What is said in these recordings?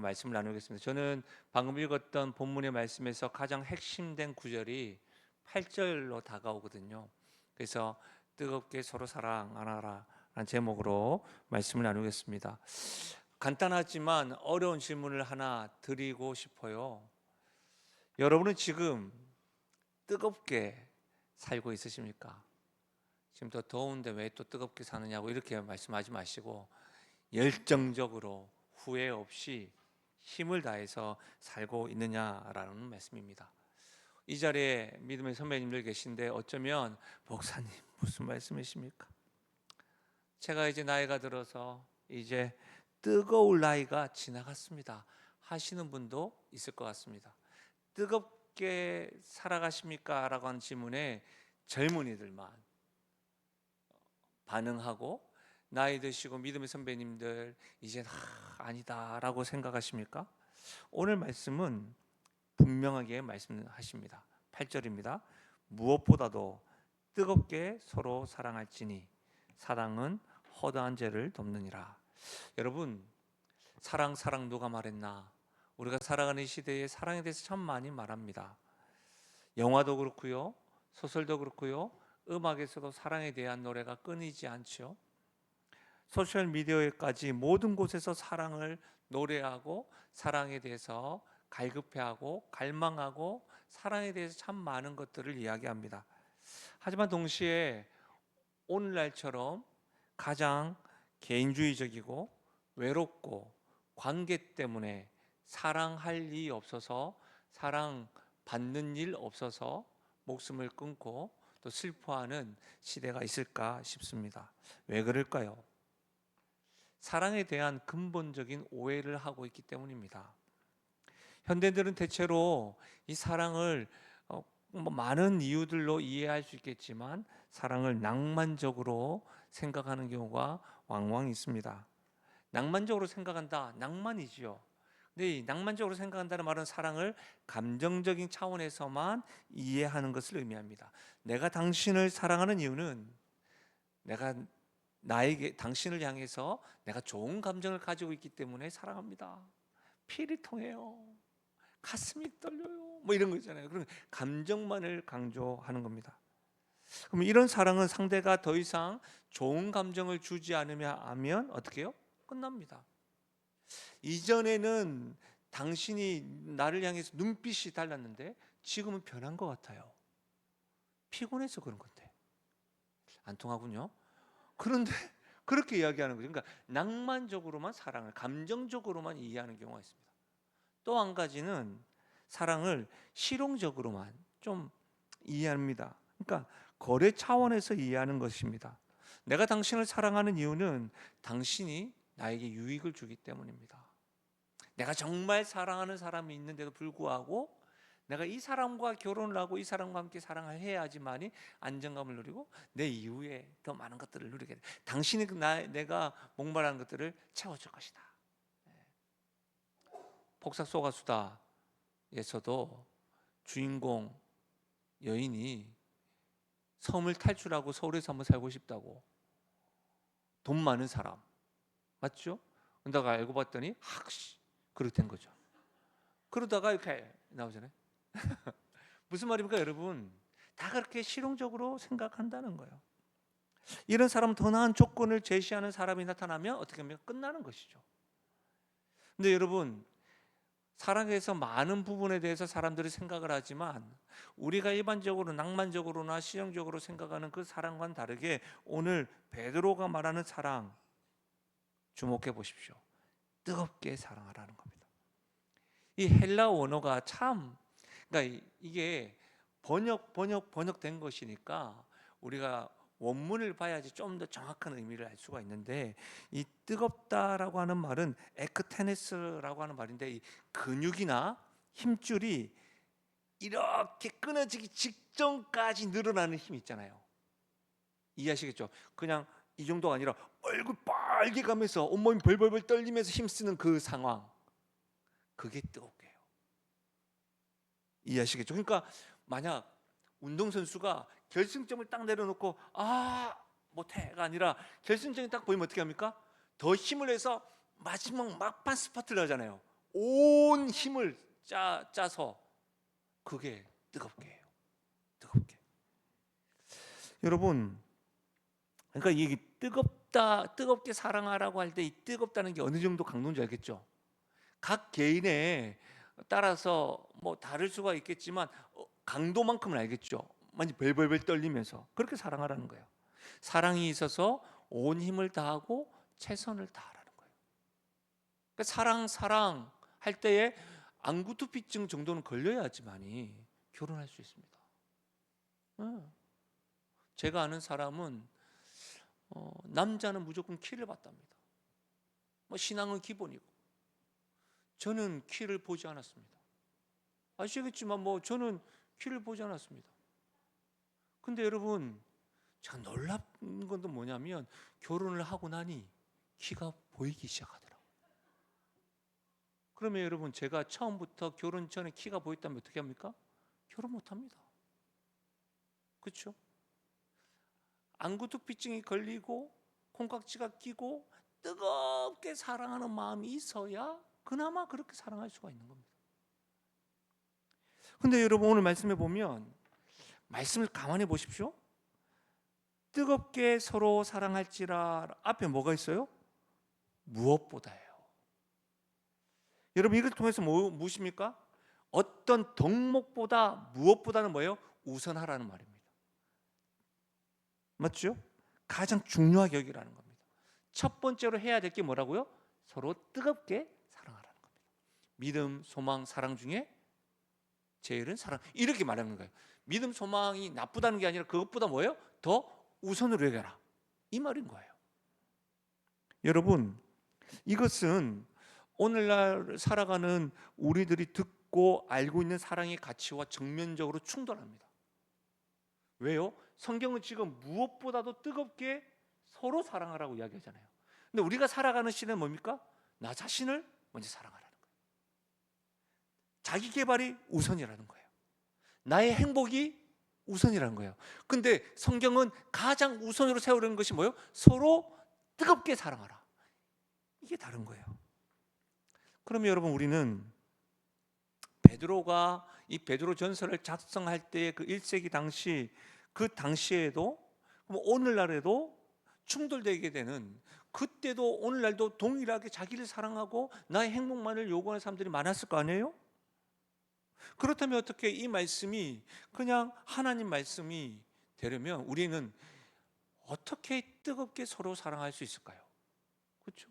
말씀을 나누겠습니다. 저는 방금 읽었던 본문의 말씀에서 가장 핵심된 구절이 8절로 다가오거든요. 그래서 뜨겁게 서로 사랑하라 라는 제목으로 말씀을 나누겠습니다. 간단하지만 어려운 질문을 하나 드리고 싶어요. 여러분은 지금 뜨겁게 살고 있으십니까? 지금 더 더운데 왜 또 뜨겁게 사느냐고 이렇게 말씀하지 마시고 열정적으로 후회 없이 힘을 다해서 살고 있느냐라는 말씀입니다. 이 자리에 믿음의 선배님들 계신데 어쩌면 목사님 무슨 말씀이십니까? 제가 이제 나이가 들어서 이제 뜨거울 나이가 지나갔습니다 하시는 분도 있을 것 같습니다. 뜨겁게 살아가십니까? 라고 하는 질문에 젊은이들만 반응하고 나이 드시고 믿음의 선배님들 이제 아니다 라고 생각하십니까? 오늘 말씀은 분명하게 말씀하십니다. 8절입니다. 무엇보다도 뜨겁게 서로 사랑할지니 사랑은 허다한 죄를 덮느니라. 여러분, 사랑 누가 말했나? 우리가 살아가는 이 시대에 사랑에 대해서 참 많이 말합니다. 영화도 그렇고요, 소설도 그렇고요, 음악에서도 사랑에 대한 노래가 끊이지 않죠. 소셜 미디어에까지 모든 곳에서 사랑을 노래하고 사랑에 대해서 갈급해하고 갈망하고 사랑에 대해서 참 많은 것들을 이야기합니다. 하지만 동시에 오늘날처럼 가장 개인주의적이고 외롭고 관계 때문에 사랑할 일이 없어서 사랑 받는 일 없어서 목숨을 끊고 또 슬퍼하는 시대가 있을까 싶습니다. 왜 그럴까요? 사랑에 대한 근본적인 오해를 하고 있기 때문입니다. 현대인들은 대체로 이 사랑을 많은 이유들로 이해할 수 있겠지만 사랑을 낭만적으로 생각하는 경우가 왕왕 있습니다. 낭만적으로 생각한다, 낭만이지요. 근데 이 낭만적으로 생각한다는 말은 사랑을 감정적인 차원에서만 이해하는 것을 의미합니다. 내가 당신을 사랑하는 이유는 내가 나에게 당신을 향해서 내가 좋은 감정을 가지고 있기 때문에 사랑합니다. 피리 통해요. 가슴이 떨려요. 뭐 이런 거 있잖아요. 그런 감정만을 강조하는 겁니다. 그럼 이런 사랑은 상대가 더 이상 좋은 감정을 주지 않으면 하면 어떻게 해요? 끝납니다. 이전에는 당신이 나를 향해서 눈빛이 달랐는데 지금은 변한 것 같아요. 피곤해서 그런 건데 안 통하군요. 그런데 그렇게 이야기하는 거죠. 그러니까 낭만적으로만 사랑을 감정적으로만 이해하는 경우가 있습니다. 또 한 가지는 사랑을 실용적으로만 좀 이해합니다. 그러니까 거래 차원에서 이해하는 것입니다. 내가 당신을 사랑하는 이유는 당신이 나에게 유익을 주기 때문입니다. 내가 정말 사랑하는 사람이 있는데도 불구하고 내가 이 사람과 결혼을 하고 이 사람과 함께 사랑을 해야지만이 안정감을 누리고 내 이후에 더 많은 것들을 누리게 돼. 당신이 내가 목말하는 것들을 채워줄 것이다. 폭삭 속가수다에서도 주인공 여인이 섬을 탈출하고 서울에서 한번 살고 싶다고 돈 많은 사람 맞죠? 그러다가 알고 봤더니 학시 그렇게 된 거죠. 그러다가 이렇게 나오잖아요. 무슨 말입니까, 여러분? 다 그렇게 실용적으로 생각한다는 거예요. 이런 사람 더 나은 조건을 제시하는 사람이 나타나면 어떻게 하면 끝나는 것이죠. 근데 여러분, 사랑에서 많은 부분에 대해서 사람들이 생각을 하지만 우리가 일반적으로 낭만적으로나 실용적으로 생각하는 그 사랑과는 다르게 오늘 베드로가 말하는 사랑 주목해 보십시오. 뜨겁게 사랑하라는 겁니다. 이 헬라 원어가 참 그러니까 이게 번역된 것이니까 우리가 원문을 봐야지 좀 더 정확한 의미를 알 수가 있는데 이 뜨겁다라고 하는 말은 에크테네스라고 하는 말인데 이 근육이나 힘줄이 이렇게 끊어지기 직전까지 늘어나는 힘이 있잖아요. 이해하시겠죠? 그냥 이 정도가 아니라 얼굴 빨개 가면서 온몸이 벌벌벌 떨리면서 힘쓰는 그 상황, 그게 뜨겁게요. 이해하시겠죠? 그러니까 만약 운동선수가 결승점을 딱 내려놓고 못해가 아니라 결승점이 딱 보이면 어떻게 합니까? 더 힘을 내서 마지막 막판 스파트를 하잖아요. 온 힘을 짜서 그게 뜨겁게 해요. 뜨겁게. 여러분, 그러니까 이 뜨겁게 사랑하라고 할 때 이 뜨겁다는 게 어느 정도 강도인지 알겠죠? 각 개인에 따라서 뭐 다를 수가 있겠지만 강도만큼은 알겠죠? 완전 벌벌벌 떨리면서 그렇게 사랑하라는 거예요. 사랑이 있어서 온 힘을 다하고 최선을 다하라는 거예요. 그러니까 사랑 할 때에 안구두피증 정도는 걸려야지만이 결혼할 수 있습니다. 제가 아는 사람은 남자는 무조건 키를 봤답니다. 뭐 신앙은 기본이고 저는 키를 보지 않았습니다. 아시겠지만 뭐 저는 키를 보지 않았습니다. 근데 여러분, 제가 놀란 건 뭐냐면 결혼을 하고 나니 키가 보이기 시작하더라고요. 그러면 여러분, 제가 처음부터 결혼 전에 키가 보였다면 어떻게 합니까? 결혼 못 합니다. 그렇죠? 안구두피증이 걸리고 콩깍지가 끼고 뜨겁게 사랑하는 마음이 있어야 그나마 그렇게 사랑할 수가 있는 겁니다. 근데 여러분, 오늘 말씀해 보면 말씀을 가만히 보십시오. 뜨겁게 서로 사랑할지라 앞에 뭐가 있어요? 무엇보다예요. 여러분, 이걸 통해서 무엇입니까? 어떤 덕목보다 무엇보다는 뭐예요? 우선하라는 말입니다. 맞죠? 가장 중요하게 여기라는 겁니다. 첫 번째로 해야 될 게 뭐라고요? 서로 뜨겁게 사랑하라는 겁니다. 믿음, 소망, 사랑 중에 제일은 사랑, 이렇게 말하는 거예요. 믿음, 소망이 나쁘다는 게 아니라 그것보다 뭐예요? 더 우선으로 여겨라, 이 말인 거예요. 여러분, 이것은 오늘날 살아가는 우리들이 듣고 알고 있는 사랑의 가치와 정면적으로 충돌합니다. 왜요? 성경은 지금 무엇보다도 뜨겁게 서로 사랑하라고 이야기하잖아요. 근데 우리가 살아가는 시대는 뭡니까? 나 자신을 먼저 사랑하라는 거예요. 자기 개발이 우선이라는 거예요. 나의 행복이 우선이라는 거예요. 근데 성경은 가장 우선으로 세우려는 것이 뭐예요? 서로 뜨겁게 사랑하라. 이게 다른 거예요. 그러면 여러분, 우리는 베드로가 이 베드로 전서를 작성할 때의 그 1세기 당시, 그 당시에도 오늘날에도 충돌되게 되는, 그때도 오늘날도 동일하게 자기를 사랑하고 나의 행복만을 요구하는 사람들이 많았을 거 아니에요? 그렇다면 어떻게 이 말씀이 그냥 하나님 말씀이 되려면 우리는 어떻게 뜨겁게 서로 사랑할 수 있을까요? 그렇죠?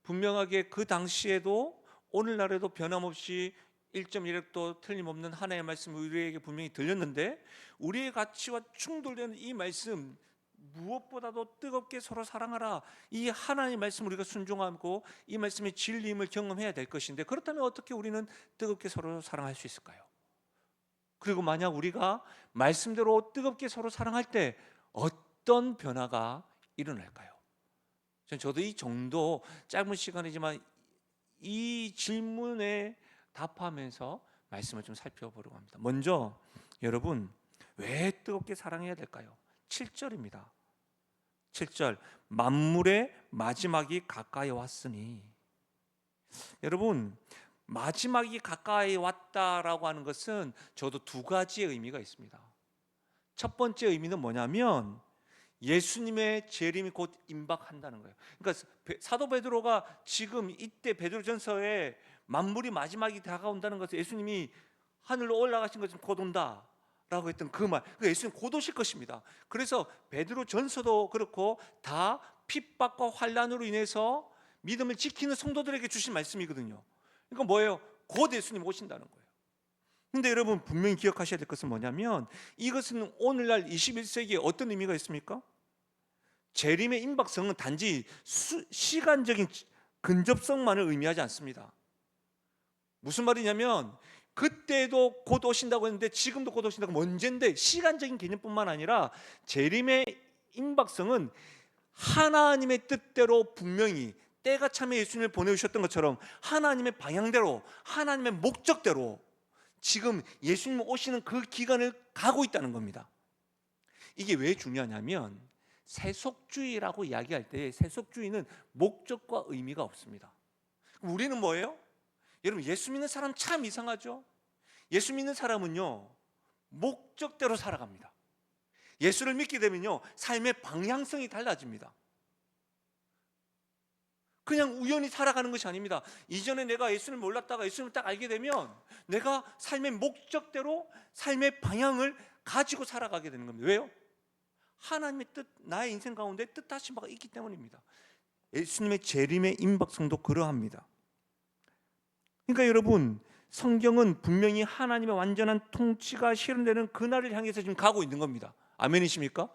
분명하게 그 당시에도 오늘날에도 변함없이 1.1획도 틀림없는 하나의 말씀이 우리에게 분명히 들렸는데, 우리의 가치와 충돌되는 이 말씀, 무엇보다도 뜨겁게 서로 사랑하라, 이 하나님의 말씀 우리가 순종하고 이 말씀의 진리임을 경험해야 될 것인데, 그렇다면 어떻게 우리는 뜨겁게 서로 사랑할 수 있을까요? 그리고 만약 우리가 말씀대로 뜨겁게 서로 사랑할 때 어떤 변화가 일어날까요? 저도 이 정도 짧은 시간이지만 이 질문에 답하면서 말씀을 좀 살펴보려고 합니다. 먼저 여러분, 왜 뜨겁게 사랑해야 될까요? 7절입니다. 7절, 만물의 마지막이 가까이 왔으니. 여러분, 마지막이 가까이 왔다라고 하는 것은 저도 두 가지의 의미가 있습니다. 첫 번째 의미는 뭐냐면 예수님의 재림이 곧 임박한다는 거예요. 그러니까 사도 베드로가 지금 이때 베드로전서에 만물이 마지막이 다가온다는 것을, 예수님이 하늘로 올라가신 것은 곧 온다라고 했던 그 말, 그러니까 예수님 곧 오실 것입니다. 그래서 베드로전서도 그렇고 다 핍박과 환난으로 인해서 믿음을 지키는 성도들에게 주신 말씀이거든요. 그러니까 뭐예요? 곧 예수님 오신다는 거예요. 근데 여러분, 분명히 기억하셔야 될 것은 뭐냐면 이것은 오늘날 21세기에 어떤 의미가 있습니까? 재림의 임박성은 단지 시간적인 근접성만을 의미하지 않습니다. 무슨 말이냐면 그때도 곧 오신다고 했는데 지금도 곧 오신다고 하면 언젠데, 시간적인 개념뿐만 아니라 재림의 임박성은 하나님의 뜻대로 분명히 때가 참에 예수님을 보내주셨던 것처럼 하나님의 방향대로, 하나님의 목적대로 지금 예수님 오시는 그 기간을 가고 있다는 겁니다. 이게 왜 중요하냐면 세속주의라고 이야기할 때 세속주의는 목적과 의미가 없습니다. 우리는 뭐예요? 여러분, 예수 믿는 사람 참 이상하죠? 예수 믿는 사람은요, 목적대로 살아갑니다. 예수를 믿게 되면요, 삶의 방향성이 달라집니다. 그냥 우연히 살아가는 것이 아닙니다. 이전에 내가 예수를 몰랐다가 예수를 딱 알게 되면 내가 삶의 목적대로 삶의 방향을 가지고 살아가게 되는 겁니다. 왜요? 하나님의 뜻, 나의 인생 가운데 뜻하신 바가 있기 때문입니다. 예수님의 재림의 임박성도 그러합니다. 그러니까 여러분, 성경은 분명히 하나님의 완전한 통치가 실현되는 그날을 향해서 지금 가고 있는 겁니다. 아멘이십니까?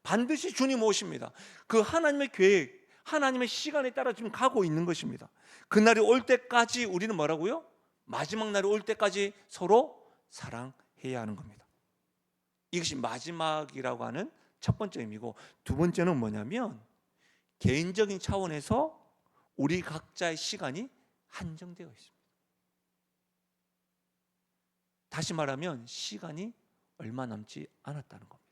반드시 주님 오십니다. 그 하나님의 계획, 하나님의 시간에 따라 지금 가고 있는 것입니다. 그날이 올 때까지 우리는 뭐라고요? 마지막 날이 올 때까지 서로 사랑해야 하는 겁니다. 이것이 마지막이라고 하는 첫 번째 의미고, 두 번째는 뭐냐면 개인적인 차원에서 우리 각자의 시간이 한정되어 있습니다. 다시 말하면 시간이 얼마 남지 않았다는 겁니다.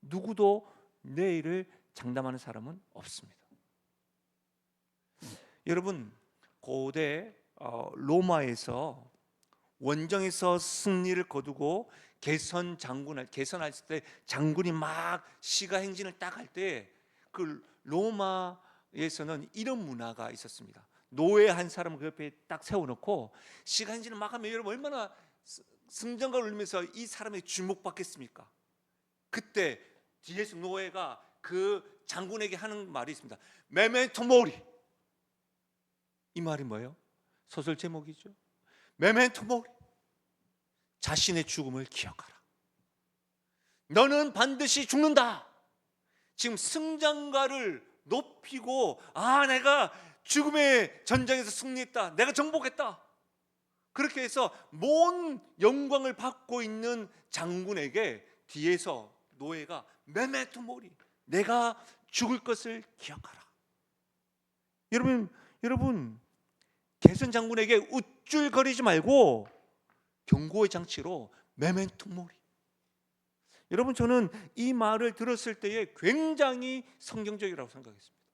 누구도 내일을 장담하는 사람은 없습니다. 여러분, 고대 로마에서 원정에서 승리를 거두고 개선할 때 장군이 막 시가 행진을 딱 할 때 그 로마에서는 이런 문화가 있었습니다. 노예 한 사람을 그 옆에 딱 세워놓고 시가 행진을 막 하면 여러분 얼마나 승전가를 울리면서 이 사람의 주목받겠습니까? 그때 뒤에서 노예가 그 장군에게 하는 말이 있습니다. 메멘토 모리. 이 말이 뭐예요? 소설 제목이죠. 메멘토 모리. 자신의 죽음을 기억하라. 너는 반드시 죽는다. 지금 승전가를 높이고, 내가 죽음의 전장에서 승리했다, 내가 정복했다, 그렇게 해서 모든 영광을 받고 있는 장군에게 뒤에서 노예가 메멘토 모리, 내가 죽을 것을 기억하라. 여러분 개선 장군에게 우쭐거리지 말고 경고의 장치로 메멘토 모리. 여러분, 저는 이 말을 들었을 때에 굉장히 성경적이라고 생각했습니다.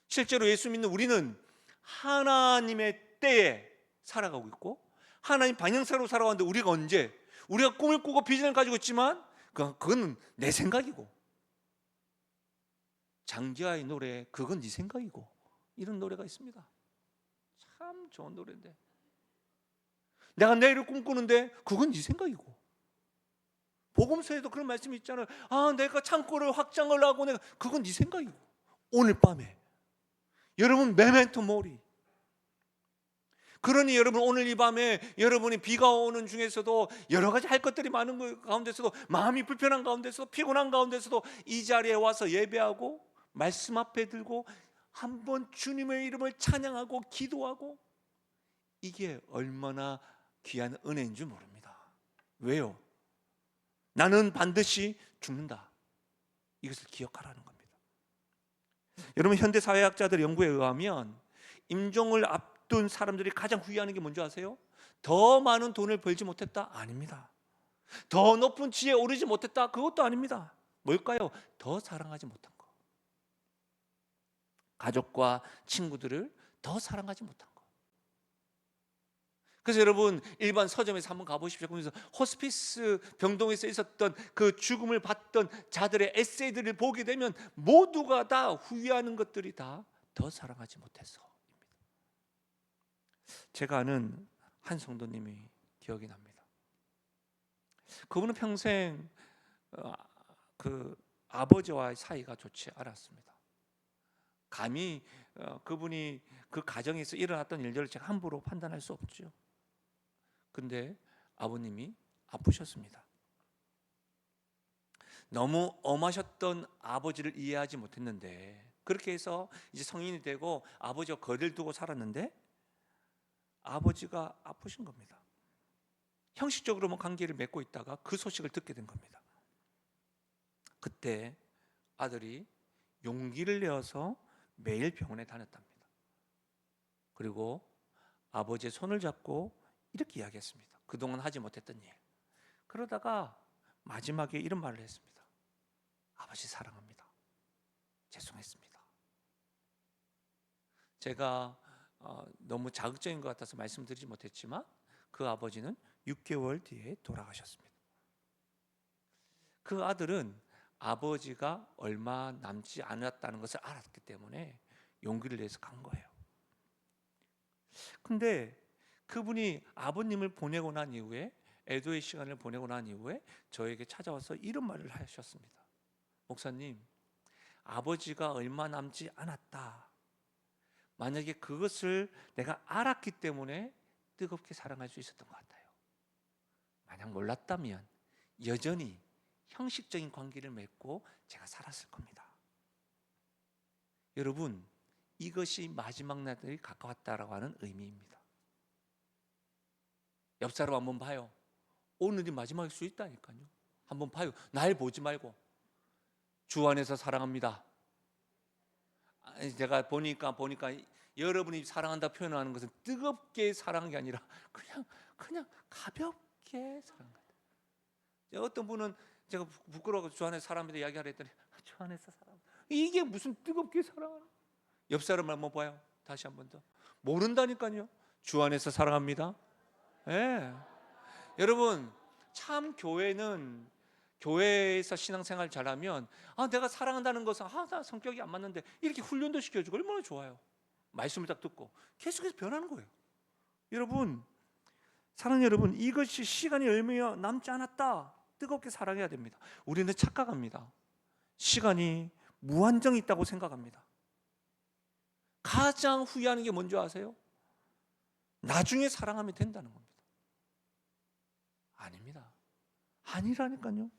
실제로 예수 믿는 우리는 하나님의 때에 살아가고 있고 하나님 방향사로 살아가는데, 우리가 언제, 우리가 꿈을 꾸고 비전을 가지고 있지만 그건 내 생각이고, 장기하의 노래 그건 네 생각이고, 이런 노래가 있습니다. 참 좋은 노래인데, 내가 내일을 꿈꾸는데 그건 네 생각이고, 복음서에도 그런 말씀이 있잖아요. 내가 창고를 확장을 하고 그건 네 생각이고. 오늘 밤에 여러분 메멘토 모리. 그러니 여러분, 오늘 이 밤에 여러분이 비가 오는 중에서도 여러 가지 할 것들이 많은 가운데서도, 마음이 불편한 가운데서도, 피곤한 가운데서도 이 자리에 와서 예배하고 말씀 앞에 들고 한번 주님의 이름을 찬양하고 기도하고, 이게 얼마나 귀한 은혜인 줄 모릅니다. 왜요? 나는 반드시 죽는다. 이것을 기억하라는 겁니다. 여러분, 현대사회학자들 연구에 의하면 임종을 앞둔 사람들이 가장 후회하는 게 뭔지 아세요? 더 많은 돈을 벌지 못했다? 아닙니다. 더 높은 지위에 오르지 못했다? 그것도 아닙니다. 뭘까요? 더 사랑하지 못한 거. 가족과 친구들을 더 사랑하지 못한 거. 그래서 여러분, 일반 서점에서 한번 가보십시오. 그래서 호스피스 병동에서 있었던 그 죽음을 봤던 자들의 에세이들을 보게 되면 모두가 다 후회하는 것들이 다 더 사랑하지 못해서입니다. 제가 아는 한 성도님이 기억이 납니다. 그분은 평생 그 아버지와의 사이가 좋지 않았습니다. 감히 그분이 그 가정에서 일어났던 일들을 제가 함부로 판단할 수 없죠. 근데 아버님이 아프셨습니다. 너무 엄하셨던 아버지를 이해하지 못했는데, 그렇게 해서 이제 성인이 되고 아버지와 거리를 두고 살았는데 아버지가 아프신 겁니다. 형식적으로 관계를 맺고 있다가 그 소식을 듣게 된 겁니다. 그때 아들이 용기를 내어서 매일 병원에 다녔답니다. 그리고 아버지의 손을 잡고 이렇게 이야기했습니다. 그동안 하지 못했던 일. 그러다가 마지막에 이런 말을 했습니다. 아버지 사랑합니다. 죄송했습니다. 제가 너무 자극적인 것 같아서 말씀드리지 못했지만 그 아버지는 6개월 뒤에 돌아가셨습니다. 그 아들은 아버지가 얼마 남지 않았다는 것을 알았기 때문에 용기를 내서 간 거예요. 근데 그분이 아버님을 보내고 난 이후에, 애도의 시간을 보내고 난 이후에 저에게 찾아와서 이런 말을 하셨습니다. 목사님, 아버지가 얼마 남지 않았다. 만약에 그것을 내가 알았기 때문에 뜨겁게 사랑할 수 있었던 것 같아요. 만약 몰랐다면 여전히 형식적인 관계를 맺고 제가 살았을 겁니다. 여러분, 이것이 마지막 날이 가까웠다라고 하는 의미입니다. 옆 사람 한번 봐요. 오늘이 마지막일 수 있다니까요. 한번 봐요. 날 보지 말고 주 안에서 사랑합니다. 제가 보니까 여러분이 사랑한다 표현하는 것은 뜨겁게 사랑한 게 아니라 그냥 가볍게 사랑한다. 어떤 분은 제가 부끄러워서 주 안에서 사랑합니다 이야기하려 했더니 주 안에서 사랑. 이게 무슨 뜨겁게 사랑하는? 옆 사람 한번 봐요. 다시 한번 더. 모른다니까요. 주 안에서 사랑합니다. 예. 여러분, 참 교회에서 신앙생활 잘하면 내가 사랑한다는 것은 나 성격이 안 맞는데 이렇게 훈련도 시켜주고 얼마나 좋아요. 말씀을 딱 듣고 계속해서 변하는 거예요. 여러분, 사랑 여러분, 이것이 시간이 얼마 남지 않았다. 뜨겁게 사랑해야 됩니다. 우리는 착각합니다. 시간이 무한정 있다고 생각합니다. 가장 후회하는 게 뭔지 아세요? 나중에 사랑하면 된다는 겁니다. 아닙니다. 아니라니까요.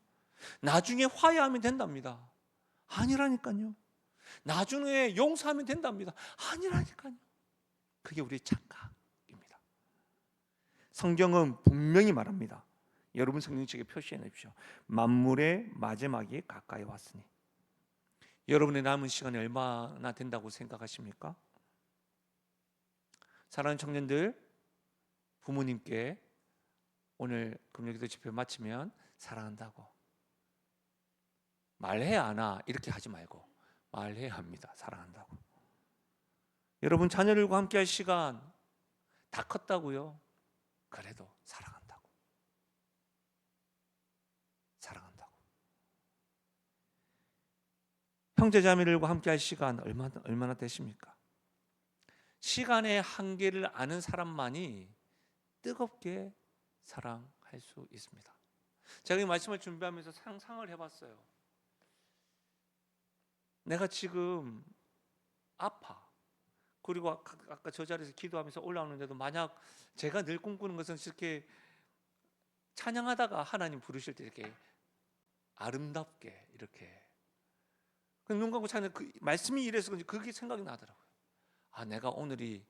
나중에 화해하면 된답니다. 아니라니까요. 나중에 용서하면 된답니다. 아니라니까요. 그게 우리의 착각입니다. 성경은 분명히 말합니다. 여러분 성경책에 표시해 놓으십시오. 만물의 마지막이 가까이 왔으니. 여러분의 남은 시간이 얼마나 된다고 생각하십니까? 사랑하는 청년들, 부모님께 오늘 금요기도 집회 마치면 사랑한다고 말해야 하나 이렇게 하지 말고 말해야 합니다. 사랑한다고. 여러분 자녀들과 함께할 시간 다 컸다고요? 그래도 사랑한다고. 사랑한다고. 형제자매들과 함께할 시간 얼마나 되십니까? 시간의 한계를 아는 사람만이 뜨겁게 사랑할 수 있습니다. 제가 이 말씀을 준비하면서 상상을 해봤어요. 내가 지금 아파. 그리고 아까 저 자리에서 기도하면서 올라오는데도 만약 제가 늘 꿈꾸는 것은 이렇게 찬양하다가 하나님 부르실 때 이렇게 아름답게 이렇게 눈 감고 찬양, 그 말씀이 이래서 그게 생각이 나더라고요. 내가 오늘이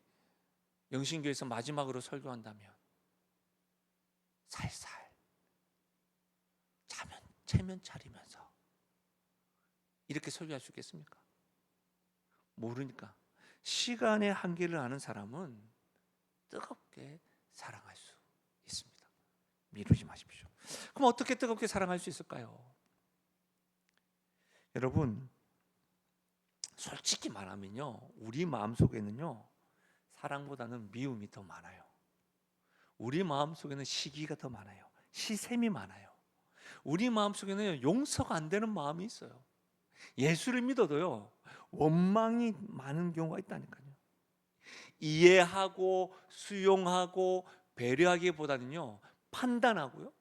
영신교에서 마지막으로 설교한다면 살살 체면 차리면서 이렇게 설교할 수 있겠습니까? 모르니까. 시간의 한계를 아는 사람은 뜨겁게 사랑할 수 있습니다. 미루지 마십시오. 그럼 어떻게 뜨겁게 사랑할 수 있을까요? 여러분, 솔직히 말하면요, 우리 마음속에는요 사랑보다는 미움이 더 많아요. 우리 마음속에는 시기가 더 많아요. 시샘이 많아요. 우리 마음속에는 용서가 안 되는 마음이 있어요. 예수를 믿어도요 원망이 많은 경우가 있다니까요. 이해하고 수용하고 배려하기보다는요 판단하고요,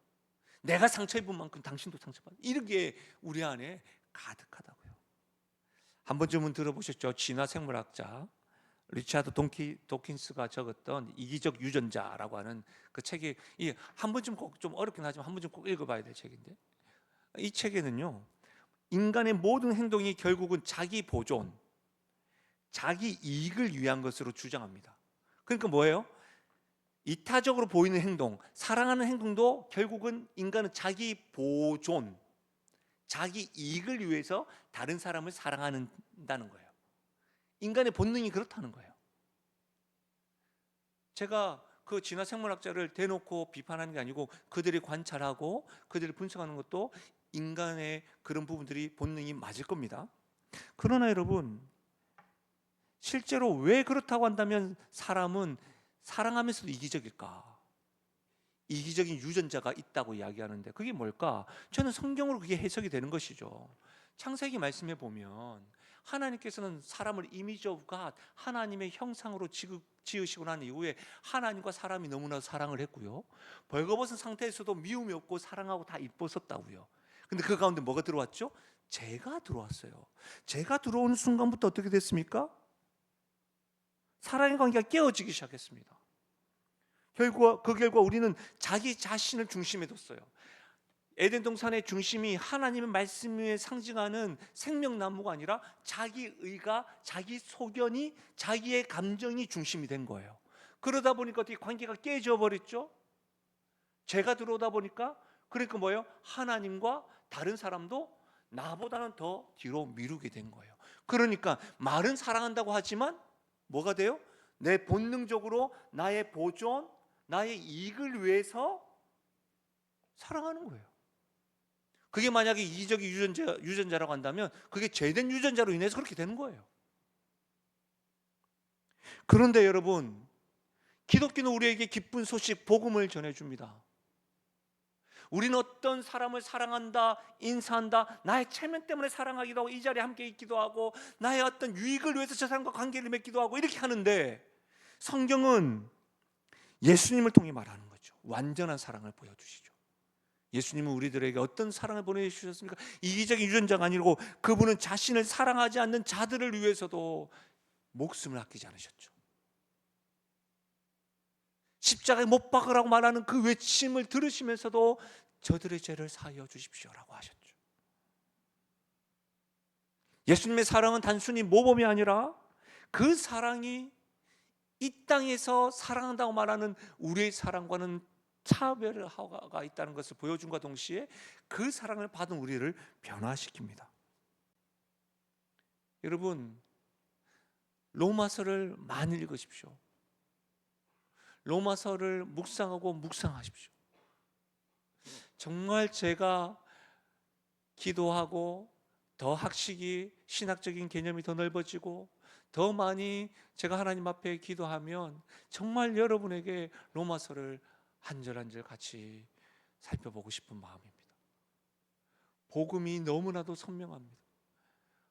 내가 상처 입은 만큼 당신도 상처받아, 이런 게 우리 안에 가득하다고요. 한 번쯤은 들어보셨죠? 진화 생물학자 리차드 도킨스가 적었던 이기적 유전자라고 하는 그 책이, 한 번쯤 꼭, 좀 어렵긴 하지만 한 번쯤 꼭 읽어봐야 될 책인데, 이 책에는요 인간의 모든 행동이 결국은 자기 보존, 자기 이익을 위한 것으로 주장합니다. 그러니까 뭐예요? 이타적으로 보이는 행동, 사랑하는 행동도 결국은 인간은 자기 보존, 자기 이익을 위해서 다른 사람을 사랑한다는 거예요. 인간의 본능이 그렇다는 거예요. 제가 그 진화 생물학자를 대놓고 비판하는 게 아니고 그들이 관찰하고 그들이 분석하는 것도 인간의 그런 부분들이 본능이 맞을 겁니다. 그러나 여러분, 실제로 왜 그렇다고 한다면 사람은 사랑하면서도 이기적일까? 이기적인 유전자가 있다고 이야기하는데 그게 뭘까? 저는 성경으로 그게 해석이 되는 것이죠. 창세기 말씀에 보면 하나님께서는 사람을 이미지 오브 갓, 하나님의 형상으로 지으시고 난 이후에 하나님과 사람이 너무나 사랑을 했고요, 벌거벗은 상태에서도 미움이 없고 사랑하고 다 이뻤었다고요. 근데 그 가운데 뭐가 들어왔죠? 죄가 들어왔어요. 죄가 들어오는 순간부터 어떻게 됐습니까? 사랑의 관계가 깨어지기 시작했습니다. 그 결과 우리는 자기 자신을 중심에 뒀어요. 에덴 동산의 중심이 하나님의 말씀에 상징하는 생명나무가 아니라 자기 의가, 자기 소견이, 자기의 감정이 중심이 된 거예요. 그러다 보니까 어떻게 관계가 깨져 버렸죠? 죄가 들어오다 보니까, 그러니까 뭐예요? 하나님과 다른 사람도 나보다는 더 뒤로 미루게 된 거예요. 그러니까 말은 사랑한다고 하지만 뭐가 돼요? 내 본능적으로 나의 보존, 나의 이익을 위해서 사랑하는 거예요. 그게 만약에 이기적인 유전자라고 한다면 그게 죄된 유전자로 인해서 그렇게 되는 거예요. 그런데 여러분, 기독교는 우리에게 기쁜 소식, 복음을 전해줍니다. 우리는 어떤 사람을 사랑한다, 인사한다, 나의 체면 때문에 사랑하기도 하고 이 자리에 함께 있기도 하고 나의 어떤 유익을 위해서 저 사람과 관계를 맺기도 하고 이렇게 하는데, 성경은 예수님을 통해 말하는 거죠. 완전한 사랑을 보여주시죠. 예수님은 우리들에게 어떤 사랑을 보내주셨습니까? 이기적인 유전자가 아니고 그분은 자신을 사랑하지 않는 자들을 위해서도 목숨을 아끼지 않으셨죠. 십자가에 못 박으라고 말하는 그 외침을 들으시면서도 저들의 죄를 사하여 주십시오라고 하셨죠. 예수님의 사랑은 단순히 모범이 아니라 그 사랑이 이 땅에서 사랑한다고 말하는 우리의 사랑과는 차별화가 있다는 것을 보여준과 동시에 그 사랑을 받은 우리를 변화시킵니다. 여러분, 로마서를 많이 읽으십시오. 로마서를 묵상하고 묵상하십시오. 정말 제가 기도하고 더 학식이, 신학적인 개념이 더 넓어지고 더 많이 제가 하나님 앞에 기도하면 정말 여러분에게 로마서를 한 절 한 절 같이 살펴보고 싶은 마음입니다. 복음이 너무나도 선명합니다.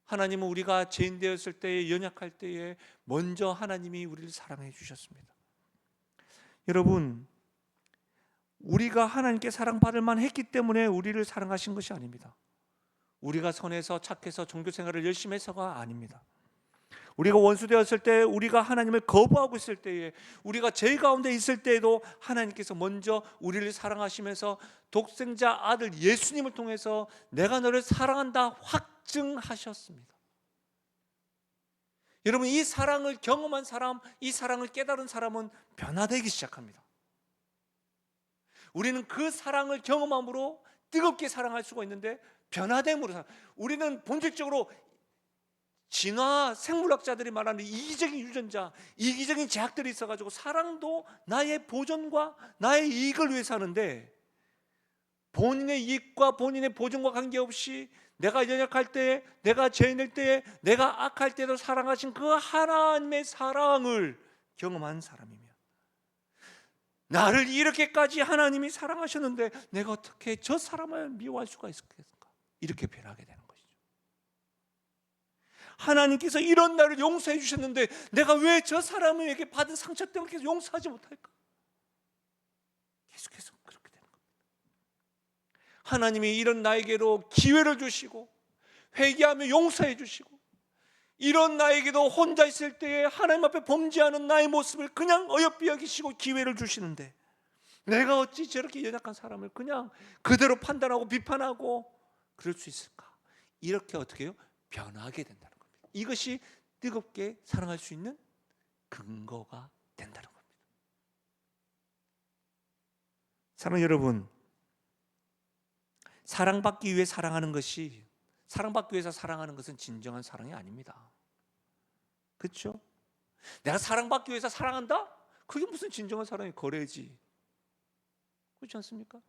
하나님은 우리가 죄인 되었을 때에, 연약할 때에 먼저 하나님이 우리를 사랑해 주셨습니다. 여러분, 우리가 하나님께 사랑받을 만했기 때문에 우리를 사랑하신 것이 아닙니다. 우리가 선해서 착해서 종교생활을 열심히 해서가 아닙니다. 우리가 원수되었을 때, 우리가 하나님을 거부하고 있을 때에, 우리가 죄 가운데 있을 때에도 하나님께서 먼저 우리를 사랑하시면서 독생자 아들 예수님을 통해서 내가 너를 사랑한다 확증하셨습니다. 여러분, 이 사랑을 경험한 사람, 이 사랑을 깨달은 사람은 변화되기 시작합니다. 우리는 그 사랑을 경험함으로 뜨겁게 사랑할 수가 있는데, 변화됨으로 우리는 본질적으로 진화 생물학자들이 말하는 이기적인 유전자, 이기적인 제약들이 있어가지고 사랑도 나의 보존과 나의 이익을 위해서 하는데, 본인의 이익과 본인의 보존과 관계없이 내가 연약할 때, 내가 죄인일 때, 내가 악할 때도 사랑하신 그 하나님의 사랑을 경험한 사람이면, 나를 이렇게까지 하나님이 사랑하셨는데 내가 어떻게 저 사람을 미워할 수가 있겠습니까? 이렇게 변하게 되는 것이죠. 하나님께서 이런 나를 용서해 주셨는데 내가 왜 저 사람에게 받은 상처 때문에 계속 용서하지 못할까? 계속해서 그렇게 되는 겁니다. 하나님이 이런 나에게로 기회를 주시고 회개하며 용서해 주시고, 이런 나에게도 혼자 있을 때에 하나님 앞에 범죄하는 나의 모습을 그냥 어여삐 여기시고 기회를 주시는데, 내가 어찌 저렇게 연약한 사람을 그냥 그대로 판단하고 비판하고 그럴 수 있을까? 이렇게 어떻게 해요? 변하게 된다는 겁니다. 이것이 뜨겁게 사랑할 수 있는 근거가 된다는 겁니다. 사랑하는 여러분, 사랑받기 위해 사랑하는 것이, 사랑받기 위해서 사랑하는 것은 진정한 사랑이 아닙니다. 그렇죠? 내가 사랑받기 위해서 사랑한다? 그게 무슨 진정한 사랑의 거래지. 그렇지 않습니까?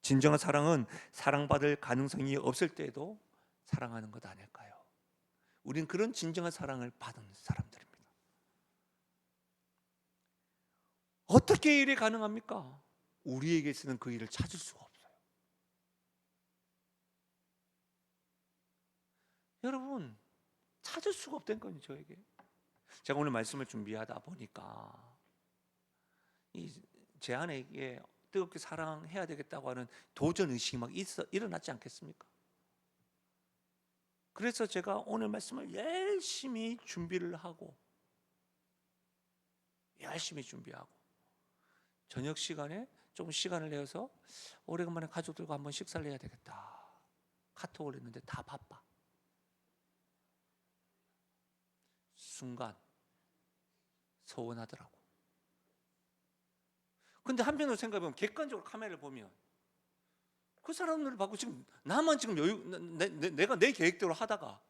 진정한 사랑은 사랑받을 가능성이 없을 때에도 사랑하는 것 아닐까요? 우린 그런 진정한 사랑을 받은 사람들입니다. 어떻게 일이 가능합니까? 우리에게서는 그 일을 찾을 수가 없어요. 여러분, 찾을 수가 없다는 거예요, 저에게. 제가 오늘 말씀을 준비하다 보니까 제 안에 뜨겁게 사랑해야 되겠다고 하는 도전 의식이 막 일어났지 않겠습니까? 그래서 제가 오늘 말씀을 열심히 준비를 하고, 열심히 준비하고, 저녁 시간에 조금 시간을 내어서 오래간만에 가족들과 한번 식사를 해야 되겠다. 카톡을 했는데 다 바빠. 순간 서운하더라고. 근데 한편으로 생각해보면, 객관적으로 카메라를 보면 그 사람들을 받고 지금 나만 지금 내가 내 계획대로 하다가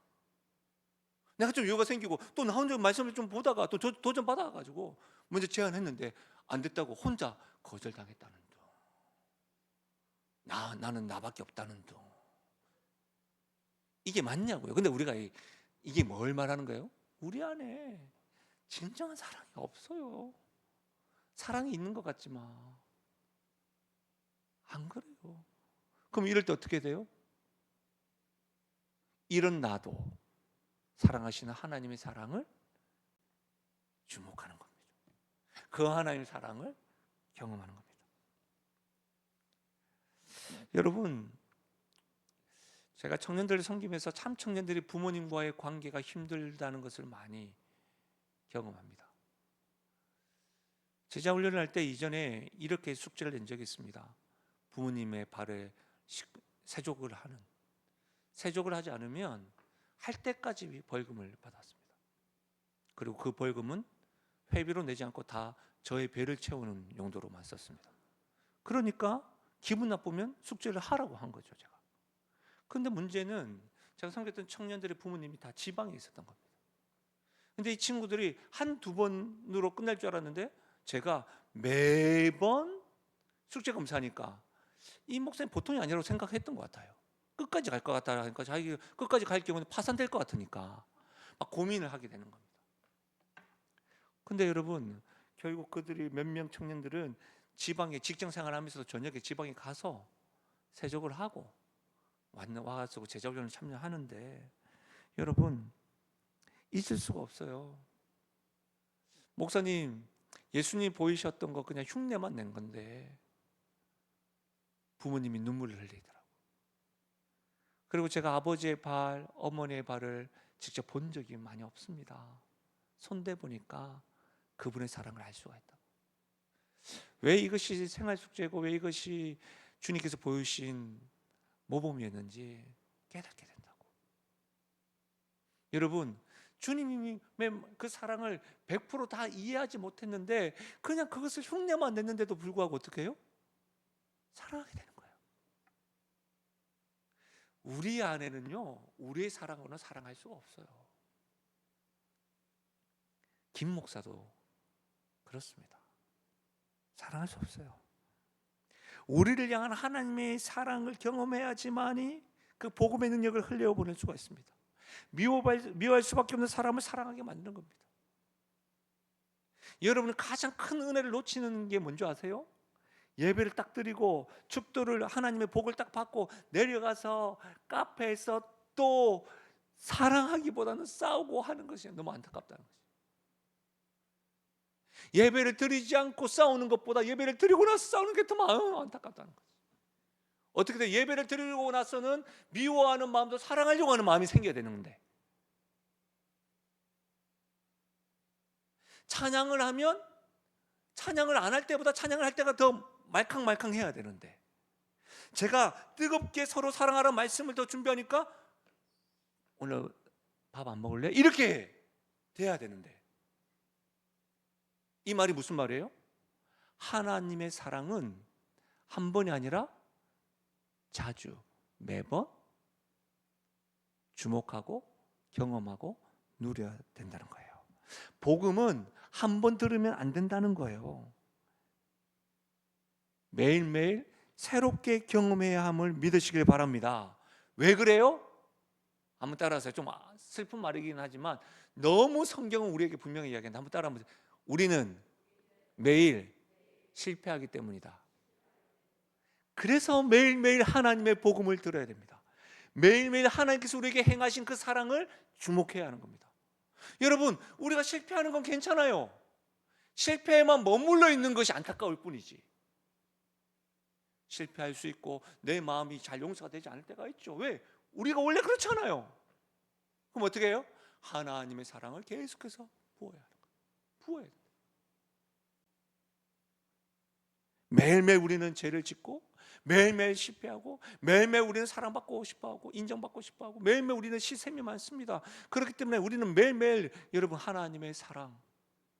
내가 좀 여유가 생기고 또 나 혼자 말씀을 좀 보다가 또 도전 받아가지고 먼저 제안했는데 안 됐다고 혼자 거절당했다는 둥. 나는 나밖에 없다는 둥. 이게 맞냐고요. 근데 우리가 이게 뭘 말하는 거예요? 우리 안에 진정한 사랑이 없어요. 사랑이 있는 것 같지만 안 그래요. 그럼 이럴 때 어떻게 돼요? 이런 나도 사랑하시는 하나님의 사랑을 주목하는 겁니다. 그 하나님의 사랑을 경험하는 겁니다. 여러분, 제가 청년들을 섬기면서 참 청년들이 부모님과의 관계가 힘들다는 것을 많이 경험합니다. 제자훈련을 할 때 이전에 이렇게 숙제를 낸 적이 있습니다. 부모님의 발에 세족을 하는, 세족을 하지 않으면 할 때까지 벌금을 받았습니다. 그리고 그 벌금은 회비로 내지 않고 다 저의 배를 채우는 용도로만 썼습니다. 그러니까 기분 나쁘면 숙제를 하라고 한 거죠, 제가. 그런데 문제는 제가 섬겼던 청년들의 부모님이 다 지방에 있었던 겁니다. 근데 이 친구들이 한두 번으로 끝날 줄 알았는데 제가 매번 숙제 검사하니까 이 목사님 보통이 아니라고 생각했던 것 같아요. 끝까지 갈 것 같다 하니까 자기 끝까지 갈 경우는 파산될 것 같으니까 막 고민을 하게 되는 겁니다. 근데 여러분, 결국 그들이 몇 명 청년들은 지방에 직장 생활하면서도 저녁에 지방에 가서 세족을 하고 와가지고 제자훈련을 참여하는데, 여러분 잊을 수가 없어요. 목사님, 예수님 보이셨던 거 그냥 흉내만 낸 건데 부모님이 눈물을 흘리더라고요. 그리고 제가 아버지의 발, 어머니의 발을 직접 본 적이 많이 없습니다. 손대 보니까 그분의 사랑을 알 수가 있다. 왜 이것이 생활 숙제고 왜 이것이 주님께서 보여주신 모범이었는지 깨닫게 된다고. 여러분, 주님이 그 사랑을 100% 이해하지 못했는데 그냥 그것을 흉내만 냈는데도 불구하고 어떻게 해요? 사랑하게 되는 거예요. 우리 안에는요, 우리의 사랑으로는 사랑할 수가 없어요. 김 목사도 그렇습니다. 사랑할 수 없어요. 우리를 향한 하나님의 사랑을 경험해야지만이 그 복음의 능력을 흘려보낼 수가 있습니다. 미워할 수밖에 없는 사람을 사랑하게 만드는 겁니다. 여러분은 가장 큰 은혜를 놓치는 게 뭔지 아세요? 예배를 딱 드리고 축도를, 하나님의 복을 딱 받고 내려가서 카페에서 또 사랑하기보다는 싸우고 하는 것이 너무 안타깝다는 거죠. 예배를 드리지 않고 싸우는 것보다 예배를 드리고 나서 싸우는 게 더 안타깝다는 거죠. 어떻게 돼? 예배를 드리고 나서는 미워하는 마음도 사랑하려고 하는 마음이 생겨야 되는 건데, 찬양을 하면 찬양을 안 할 때보다 찬양을 할 때가 더 말캉말캉 해야 되는데, 제가 뜨겁게 서로 사랑하라는 말씀을 더 준비하니까 오늘 밥 안 먹을래? 이렇게 돼야 되는데, 이 말이 무슨 말이에요? 하나님의 사랑은 한 번이 아니라 자주, 매번 주목하고 경험하고 누려야 된다는 거예요. 복음은 한 번 들으면 안 된다는 거예요. 매일매일 새롭게 경험해야 함을 믿으시길 바랍니다. 왜 그래요? 한번 따라하세요. 좀 슬픈 말이긴 하지만 너무 성경은 우리에게 분명히 이야기한다. 한번 따라 한번. 우리는 매일 실패하기 때문이다. 그래서 매일매일 하나님의 복음을 들어야 됩니다. 매일매일 하나님께서 우리에게 행하신 그 사랑을 주목해야 하는 겁니다. 여러분, 우리가 실패하는 건 괜찮아요. 실패에만 머물러 있는 것이 안타까울 뿐이지. 실패할 수 있고 내 마음이 잘 용서가 되지 않을 때가 있죠. 왜? 우리가 원래 그렇잖아요. 그럼 어떻게 해요? 하나님의 사랑을 계속해서 부어야 하는 거예요. 부어야 돼요. 매일매일 우리는 죄를 짓고 매일매일 실패하고 매일매일 우리는 사랑받고 싶어하고 인정받고 싶어하고 매일매일 우리는 시샘이 많습니다. 그렇기 때문에 우리는 매일매일 여러분 하나님의 사랑,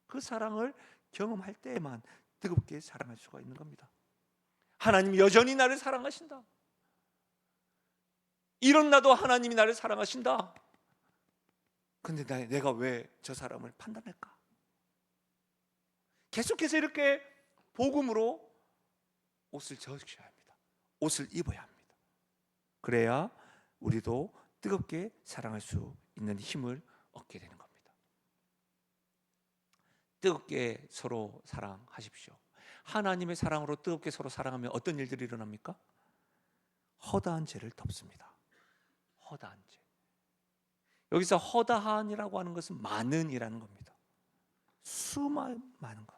그 사랑을 경험할 때에만 뜨겁게 사랑할 수가 있는 겁니다. 하나님이 여전히 나를 사랑하신다. 이런 나도 하나님이 나를 사랑하신다. 근데 내가 왜 저 사람을 판단할까? 계속해서 이렇게 복음으로 옷을 젖으셔야 합니다. 옷을 입어야 합니다. 그래야 우리도 뜨겁게 사랑할 수 있는 힘을 얻게 되는 겁니다. 뜨겁게 서로 사랑하십시오. 하나님의 사랑으로 뜨겁게 서로 사랑하면 어떤 일들이 일어납니까? 허다한 죄를 덮습니다. 허다한 죄. 여기서 허다한이라고 하는 것은 많은이라는 겁니다. 많은 것.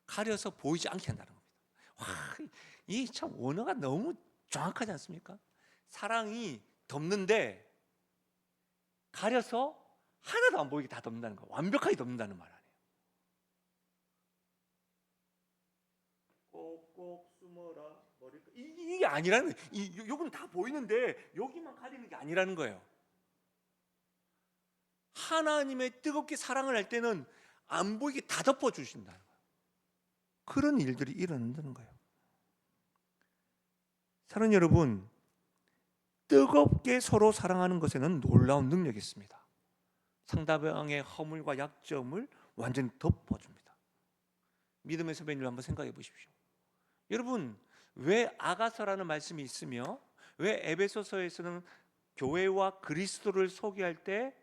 가려서 보이지 않게 한다는 겁니다. 와, 이 참 원어가 너무 정확하지 않습니까? 사랑이 덮는데 가려서 하나도 안 보이게 다 덮는다는 거. 완벽하게 덮는다는 말 아니에요. 꼭꼭 숨어라 머리가 이게 아니라는 거예요. 요건 다 보이는데 여기만 가리는 게 아니라는 거예요. 하나님의 뜨겁게 사랑을 할 때는 안 보이게 다 덮어주신다는 거예요. 그런 일들이 일어난다는 거예요. 사랑하는 여러분, 뜨겁게 서로 사랑하는 것에는 놀라운 능력이 있습니다. 상대방의 허물과 약점을 완전히 덮어줍니다. 믿음의 선배님을 한번 생각해 보십시오. 여러분, 왜 아가서라는 말씀이 있으며 왜 에베소서에서는 교회와 그리스도를 소개할 때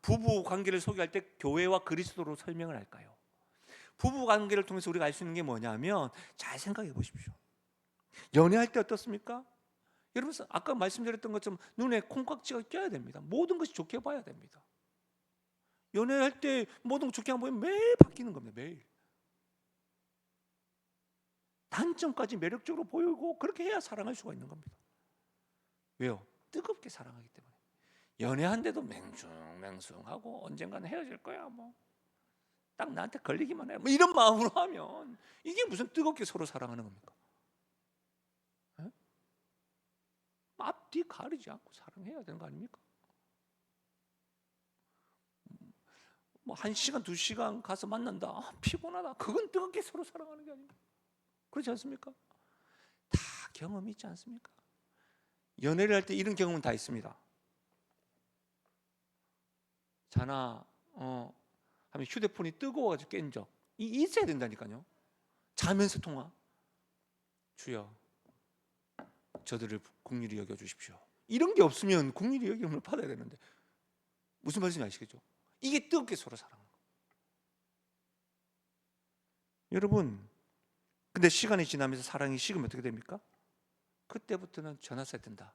부부 관계를 소개할 때 교회와 그리스도로 설명을 할까요? 부부 관계를 통해서 우리가 알 수 있는 게 뭐냐면 잘 생각해 보십시오. 연애할 때 어떻습니까? 여러분 아까 말씀드렸던 것처럼 눈에 콩깍지가 껴야 됩니다. 모든 것이 좋게 봐야 됩니다. 연애할 때 모든 것 좋게 안 보면 매일 바뀌는 겁니다. 매일. 단점까지 매력적으로 보이고 그렇게 해야 사랑할 수가 있는 겁니다. 왜요? 뜨겁게 사랑하기 때문에. 연애한데도 맹숭맹숭하고 언젠가는 헤어질 거야 뭐. 딱 나한테 걸리기만 해. 뭐 이런 마음으로 하면 이게 무슨 뜨겁게 서로 사랑하는 겁니까? 에? 앞뒤 가리지 않고 사랑해야 되는 거 아닙니까? 뭐 1시간 2시간 가서 만난다. 피곤하다. 그건 뜨겁게 서로 사랑하는 게 아닙니까? 그렇지 않습니까? 다 경험이 있지 않습니까? 연애를 할 때 이런 경험은 다 있습니다. 자나 하면 휴대폰이 뜨거워가지고 깬 적 있어야 된다니까요. 자면서 통화. 주여 저들을 긍휼히 여겨주십시오. 이런 게 없으면 긍휼히 여김을 받아야 되는데 무슨 말씀인지 아시겠죠? 이게 뜨겁게 서로 사랑하는 거예요. 여러분 근데 시간이 지나면서 사랑이 식으면 어떻게 됩니까? 그때부터는 전화 써야 된다.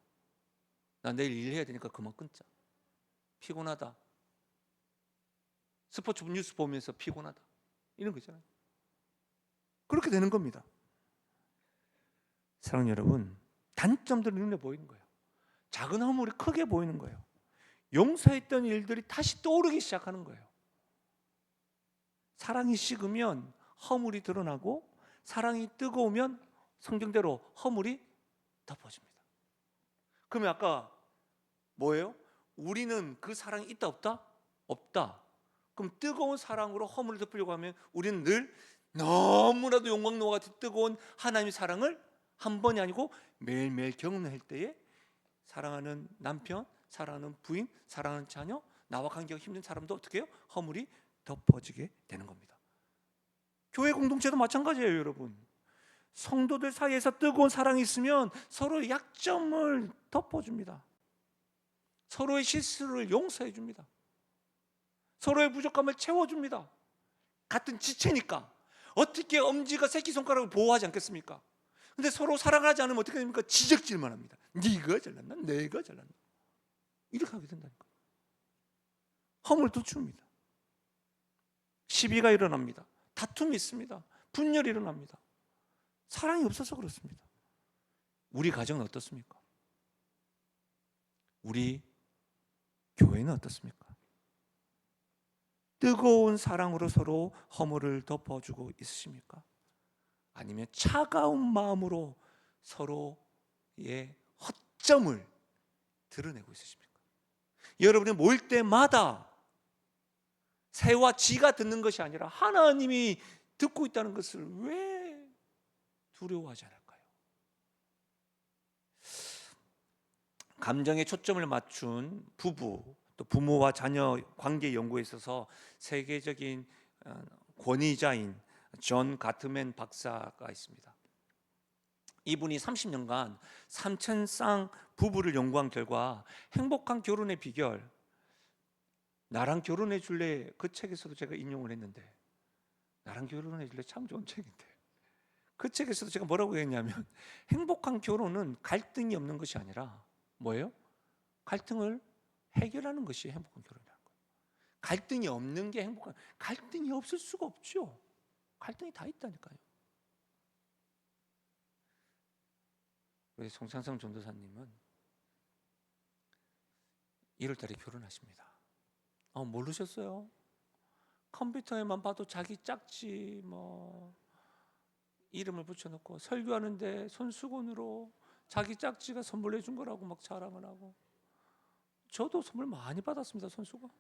나 내일 일해야 되니까 그만 끊자. 피곤하다. 스포츠 뉴스 보면서 피곤하다. 이런 거 있잖아요. 그렇게 되는 겁니다. 사랑하는 여러분, 단점들이 눈에 보이는 거예요. 작은 허물이 크게 보이는 거예요. 용서했던 일들이 다시 떠오르기 시작하는 거예요. 사랑이 식으면 허물이 드러나고 사랑이 뜨거우면 성경대로 허물이 덮어집니다. 그러면 아까 뭐예요? 우리는 그 사랑이 있다 없다? 없다. 그럼 뜨거운 사랑으로 허물을 덮으려고 하면 우리는 늘 너무나도 용광로와 같은 뜨거운 하나님의 사랑을 한 번이 아니고 매일매일 경험할 때에 사랑하는 남편, 사랑하는 부인, 사랑하는 자녀, 나와 관계가 힘든 사람도 어떻게 해요? 허물이 덮어지게 되는 겁니다. 교회 공동체도 마찬가지예요, 여러분. 성도들 사이에서 뜨거운 사랑이 있으면 서로의 약점을 덮어줍니다. 서로의 실수를 용서해 줍니다. 서로의 부족함을 채워줍니다. 같은 지체니까 어떻게 엄지가 새끼손가락을 보호하지 않겠습니까? 근데 서로 사랑하지 않으면 어떻게 됩니까? 지적질만 합니다. 네가 잘났나? 내가 잘났나? 이렇게 하게 된다니까. 허물도 줍니다. 시비가 일어납니다. 다툼이 있습니다. 분열이 일어납니다. 사랑이 없어서 그렇습니다. 우리 가정은 어떻습니까? 우리 교회는 어떻습니까? 뜨거운 사랑으로 서로 허물을 덮어주고 있으십니까? 아니면 차가운 마음으로 서로의 허점을 드러내고 있으십니까? 여러분이 모일 때마다 새와 쥐가 듣는 것이 아니라 하나님이 듣고 있다는 것을 왜 두려워하지 않을까요? 감정에 초점을 맞춘 부부, 또 부모와 자녀 관계 연구에 있어서 세계적인 권위자인 존 가트맨 박사가 있습니다. 이분이 30년간 3,000쌍 부부를 연구한 결과 행복한 결혼의 비결, 나랑 결혼해 줄래? 그 책에서도 제가 인용을 했는데, 나랑 결혼해 줄래? 참 좋은 책인데, 그 책에서도 제가 뭐라고 했냐면, 행복한 결혼은 갈등이 없는 것이 아니라 뭐예요? 갈등을 해결하는 것이 행복한 결혼이라는 거예요. 갈등이 없는 게 행복한, 갈등이 없을 수가 없죠. 갈등이 다 있다니까요. 우리 송창성 전도사님은 1월 달에 결혼하십니다. 모르셨어요? 컴퓨터에만 봐도 자기 짝지 뭐 이름을 붙여놓고 설교하는데 손수건으로 자기 짝지가 선물해 준 거라고 막 자랑을 하고, 저도 선물 많이 받았습니다. 손수건.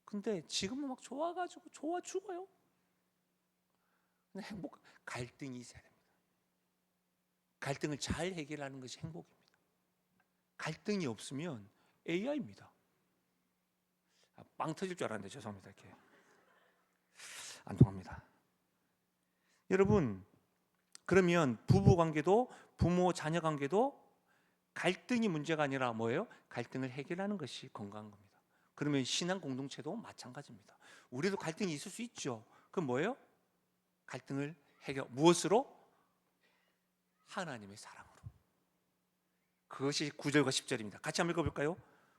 근데 지금은 막 좋아가지고 좋아 죽어요. 근데 갈등이 있어야 됩니다. 갈등을 잘 해결하는 것이 행복입니다. 갈등이 없으면 AI입니다. 빵 터질 줄 알았는데 죄송합니다. 이렇게 안 통합니다. 여러분, 그러면 부부 관계도 부모 자녀 관계도 갈등이 문제가 아니라 뭐예요? 갈등을 해결하는 것이 건강한 겁니다. 그러면 신앙 공동체도 마찬가지입니다. 우리도 갈등이 있을 수 있죠. 그럼 뭐예요? 갈등을 해결, 무엇으로? 하나님의 사랑으로. 그것이 9절과 10절입니다. 같이 한번 읽어볼까요?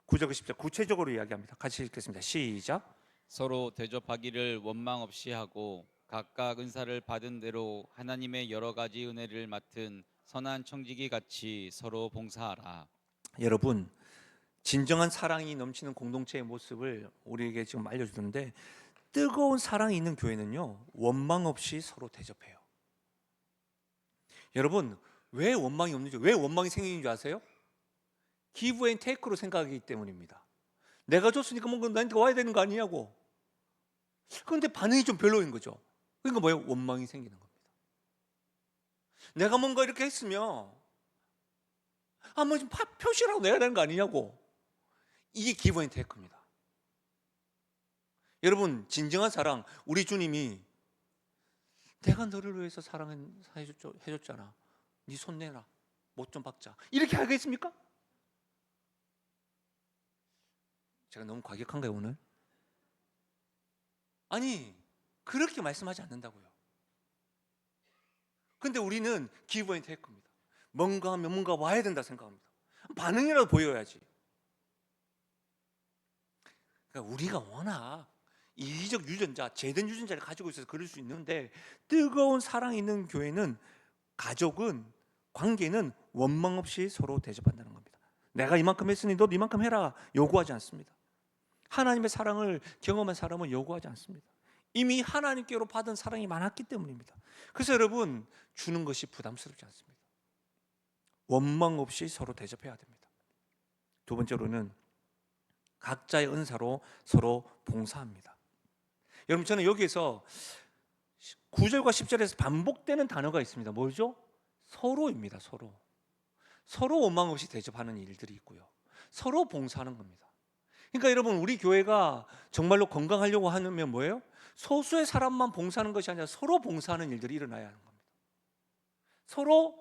9절과 10절 구체적으로 이야기합니다. 같이 읽겠습니다. 시작. 서로 대접하기를 원망 없이 하고 각각 은사를 받은 대로 하나님의 여러 가지 은혜를 맡은 선한 청지기 같이 서로 봉사하라. 여러분, 진정한 사랑이 넘치는 공동체의 모습을 우리에게 지금 알려주는데, 뜨거운 사랑이 있는 교회는요, 원망 없이 서로 대접해요. 여러분, 왜 원망이 없는지, 왜 원망이 생기는 줄 아세요? 기브 앤 테이크로 생각하기 때문입니다. 내가 줬으니까 뭔가 나한테 와야 되는 거 아니냐고. 그런데 반응이 좀 별로인 거죠. 그러니까 뭐예요? 원망이 생기는 겁니다. 내가 뭔가 이렇게 했으면 뭐 좀 표시라고 내야 되는 거 아니냐고. 이게 기브 앤 테이크입니다. 여러분, 진정한 사랑, 우리 주님이 내가 너를 위해서 해줬잖아. 네 손 내라. 못 좀 박자. 이렇게 하겠습니까? 제가 너무 과격한가요, 오늘? 아니, 그렇게 말씀하지 않는다고요. 근데 우리는 기브 앤 테이크입니다. 뭔가 하면 뭔가 와야 된다 생각합니다. 반응이라도 보여야지. 그러니까 우리가 워낙 이기적 유전자, 제된 유전자를 가지고 있어서 그럴 수 있는데, 뜨거운 사랑이 있는 교회는, 가족은, 관계는 원망 없이 서로 대접한다는 겁니다. 내가 이만큼 했으니 너도 이만큼 해라 요구하지 않습니다. 하나님의 사랑을 경험한 사람은 요구하지 않습니다. 이미 하나님께로 받은 사랑이 많았기 때문입니다. 그래서 여러분, 주는 것이 부담스럽지 않습니다. 원망 없이 서로 대접해야 됩니다. 두 번째로는 각자의 은사로 서로 봉사합니다. 여러분, 저는 여기에서 9절과 10절에서 반복되는 단어가 있습니다. 뭐죠? 서로입니다. 서로 원망 없이 대접하는 일들이 있고요, 서로 봉사하는 겁니다. 그러니까 여러분, 우리 교회가 정말로 건강하려고 하면 뭐예요? 소수의 사람만 봉사하는 것이 아니라 서로 봉사하는 일들이 일어나야 하는 겁니다. 서로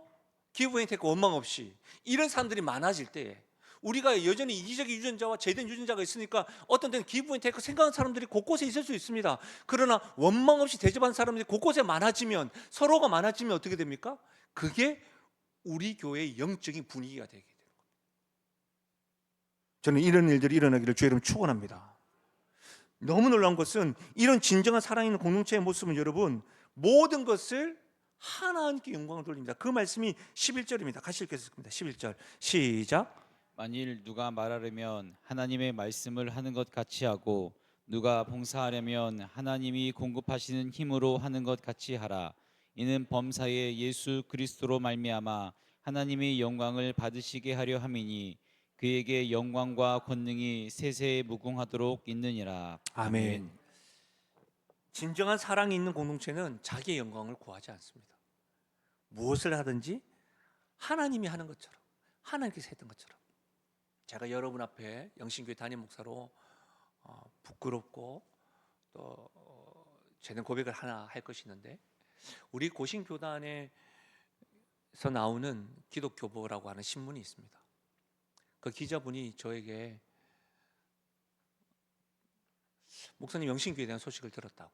기브 앤 테이크 원망 없이 이런 사람들이 많아질 때에 우리가 여전히 이기적인 유전자와 제된 유전자가 있으니까 어떤 때는 기브 앤 테이크 생각하는 사람들이 곳곳에 있을 수 있습니다. 그러나 원망 없이 대접하는 사람들이 곳곳에 많아지면, 서로가 많아지면 어떻게 됩니까? 그게 우리 교회의 영적인 분위기가 되게 돼요. 저는 이런 일들이 일어나기를 주의 이름으로 축원합니다. 너무 놀라운 것은 이런 진정한 사랑 있는 공동체의 모습은 여러분 모든 것을 하나님께 영광을 돌립니다. 그 말씀이 11절입니다. 같이 읽겠습니다. 11절 시작. 만일 누가 말하려면 하나님의 말씀을 하는 것 같이 하고 누가 봉사하려면 하나님이 공급하시는 힘으로 하는 것 같이 하라. 이는 범사에 예수 그리스도로 말미암아 하나님의 영광을 받으시게 하려 함이니 그에게 영광과 권능이 세세에 무궁하도록 있느니라. 아멘. 진정한 사랑이 있는 공동체는 자기의 영광을 구하지 않습니다. 무엇을 하든지 하나님이 하는 것처럼, 하나님께서 했던 것처럼. 제가 여러분 앞에 영신교회 담임 목사로 부끄럽고 또 제는 고백을 하나 할 것이 있는데, 우리 고신교단에서 나오는 기독교보라고 하는 신문이 있습니다. 그 기자분이 저에게 목사님 영신교회에 대한 소식을 들었다고,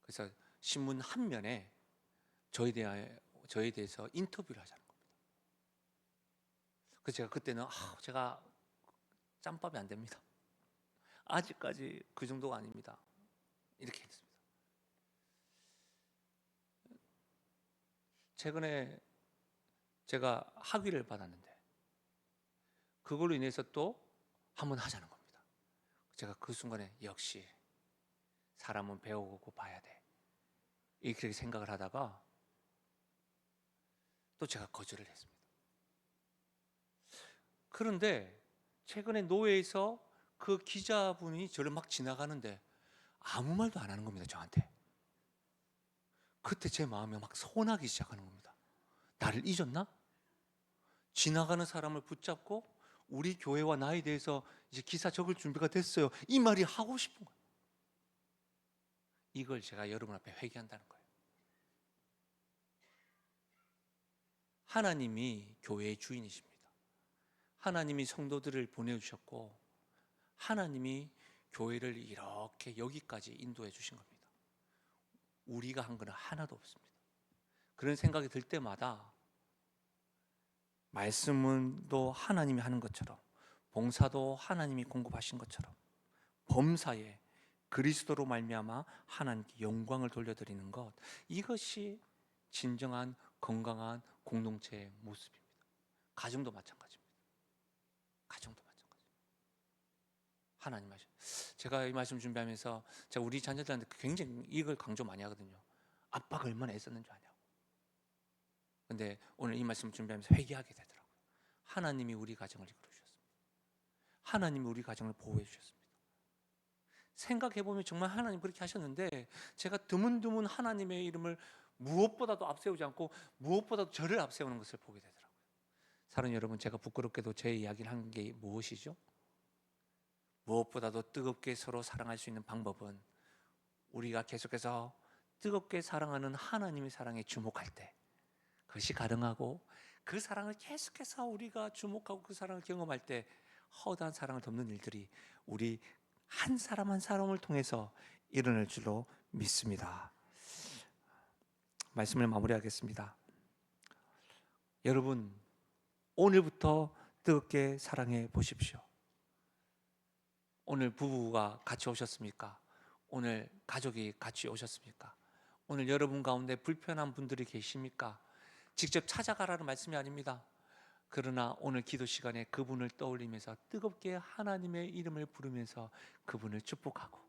그래서 신문 한 면에 저에 대해서 인터뷰를 하자는 겁니다. 그래서 제가 그때는 제가 짬밥이 안 됩니다. 아직까지 그 정도가 아닙니다. 이렇게 했습니다. 최근에 제가 학위를 받았는데 그걸로 인해서 또 한번 하자는 겁니다. 제가 그 순간에 역시 사람은 배우고 봐야 돼, 이렇게 생각을 하다가 또 제가 거절을 했습니다. 그런데 최근에 노회에서 그 기자분이 저를 막 지나가는데 아무 말도 안 하는 겁니다, 저한테. 그때 제 마음이 막 서운하기 시작하는 겁니다. 나를 잊었나? 지나가는 사람을 붙잡고 우리 교회와 나에 대해서 이제 기사 적을 준비가 됐어요, 이 말이 하고 싶은 거예요. 이걸 제가 여러분 앞에 회개한다는 거예요. 하나님이 교회의 주인이십니다. 하나님이 성도들을 보내주셨고 하나님이 교회를 이렇게 여기까지 인도해 주신 겁니다. 우리가 한 거는 하나도 없습니다. 그런 생각이 들 때마다 말씀은 또 하나님이 하는 것처럼, 봉사도 하나님이 공급하신 것처럼, 범사에 그리스도로 말미암아 하나님께 영광을 돌려드리는 것, 이것이 진정한 건강한 공동체의 모습입니다. 가정도 마찬가지입니다. 가정도 마찬가지. 하나님 말씀. 제가 이 말씀 준비하면서 제가 우리 자녀들한테 굉장히 이걸 강조 많이 하거든요. 아빠가 얼마나 애썼는 줄 아냐고. 근데 오늘 이 말씀 준비하면서 회개하게 되더라고요. 하나님이 우리 가정을 이끌어 주셨습니다. 하나님이 우리 가정을 보호해 주셨습니다. 생각해보면 정말 하나님 그렇게 하셨는데 제가 드문드문 하나님의 이름을 무엇보다도 앞세우지 않고 무엇보다도 저를 앞세우는 것을 보게 되더라고요. 사랑하는 여러분, 제가 부끄럽게도 제 이야기를 한 게 무엇이죠? 무엇보다도 뜨겁게 서로 사랑할 수 있는 방법은 우리가 계속해서 뜨겁게 사랑하는 하나님의 사랑에 주목할 때, 그것이 가능하고 그 사랑을 계속해서 우리가 주목하고 그 사랑을 경험할 때 허다한 사랑을 덮는 일들이 우리 한 사람 한 사람을 통해서 일어날 줄로 믿습니다. 말씀을 마무리하겠습니다. 여러분, 오늘부터 뜨겁게 사랑해 보십시오. 오늘 부부가 같이 오셨습니까? 오늘 가족이 같이 오셨습니까? 오늘 여러분 가운데 불편한 분들이 계십니까? 직접 찾아가라는 말씀이 아닙니다. 그러나 오늘 기도 시간에 그분을 떠올리면서 뜨겁게 하나님의 이름을 부르면서 그분을 축복하고,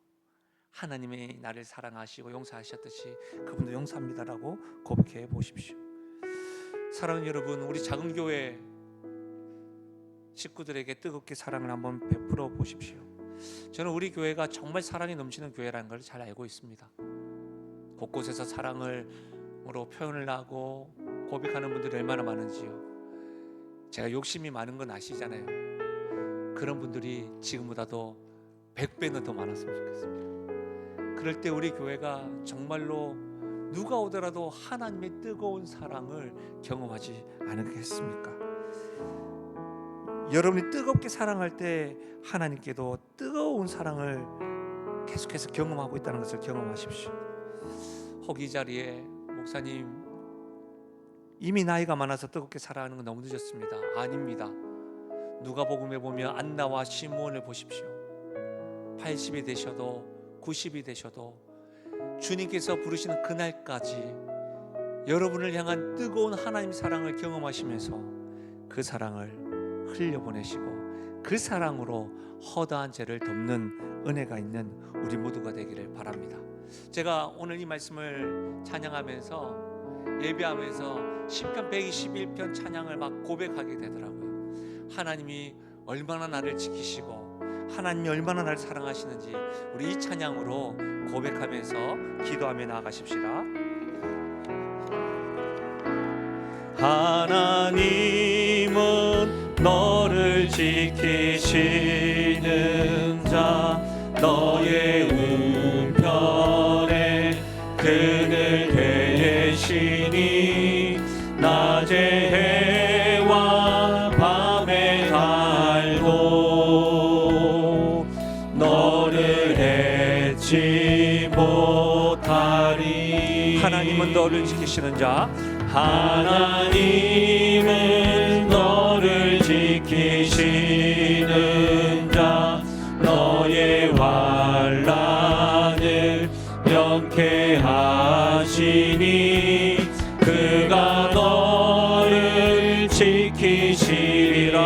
하나님의 나를 사랑하시고 용서하셨듯이 그분도 용서합니다라고 고백해 보십시오. 사랑하는 여러분, 우리 작은 교회 식구들에게 뜨겁게 사랑을 한번 베풀어 보십시오. 저는 우리 교회가 정말 사랑이 넘치는 교회라는 걸 잘 알고 있습니다. 곳곳에서 사랑으로 표현을 하고 고백하는 분들이 얼마나 많은지요. 제가 욕심이 많은 건 아시잖아요. 그런 분들이 지금보다도 100배는 더 많았으면 좋겠습니다. 그럴 때 우리 교회가 정말로 누가 오더라도 하나님의 뜨거운 사랑을 경험하지 않겠습니까? 여러분이 뜨겁게 사랑할 때 하나님께도 뜨거운 사랑을 계속해서 경험하고 있다는 것을 경험하십시오. 혹 이 자리에 목사님 이미 나이가 많아서 뜨겁게 사랑하는 건 너무 늦었습니다. 아닙니다. 누가복음에 보면 안나와 시므온을 보십시오. 80이 되셔도 90이 되셔도 주님께서 부르시는 그날까지 여러분을 향한 뜨거운 하나님 사랑을 경험하시면서 그 사랑을 흘려보내시고 그 사랑으로 허다한 죄를 덮는 은혜가 있는 우리 모두가 되기를 바랍니다. 제가 오늘 이 말씀을 찬양하면서 예배하면서 시편 121편 찬양을 막 고백하게 되더라고요. 하나님이 얼마나 나를 지키시고 하나님이 얼마나 나를 사랑하시는지 우리 이 찬양으로 고백하면서 기도하며 나아가십시다. 하나님은 너를 지키시는 자 너의 우편에 그늘 되시니 낮에 해와 밤에 달도 너를 해치 못하리. 하나님은 너를 지키시는 자 하나님은 너를 지키시는 자 너의 환난을 명쾌하시니 그가 너를 지키시리라.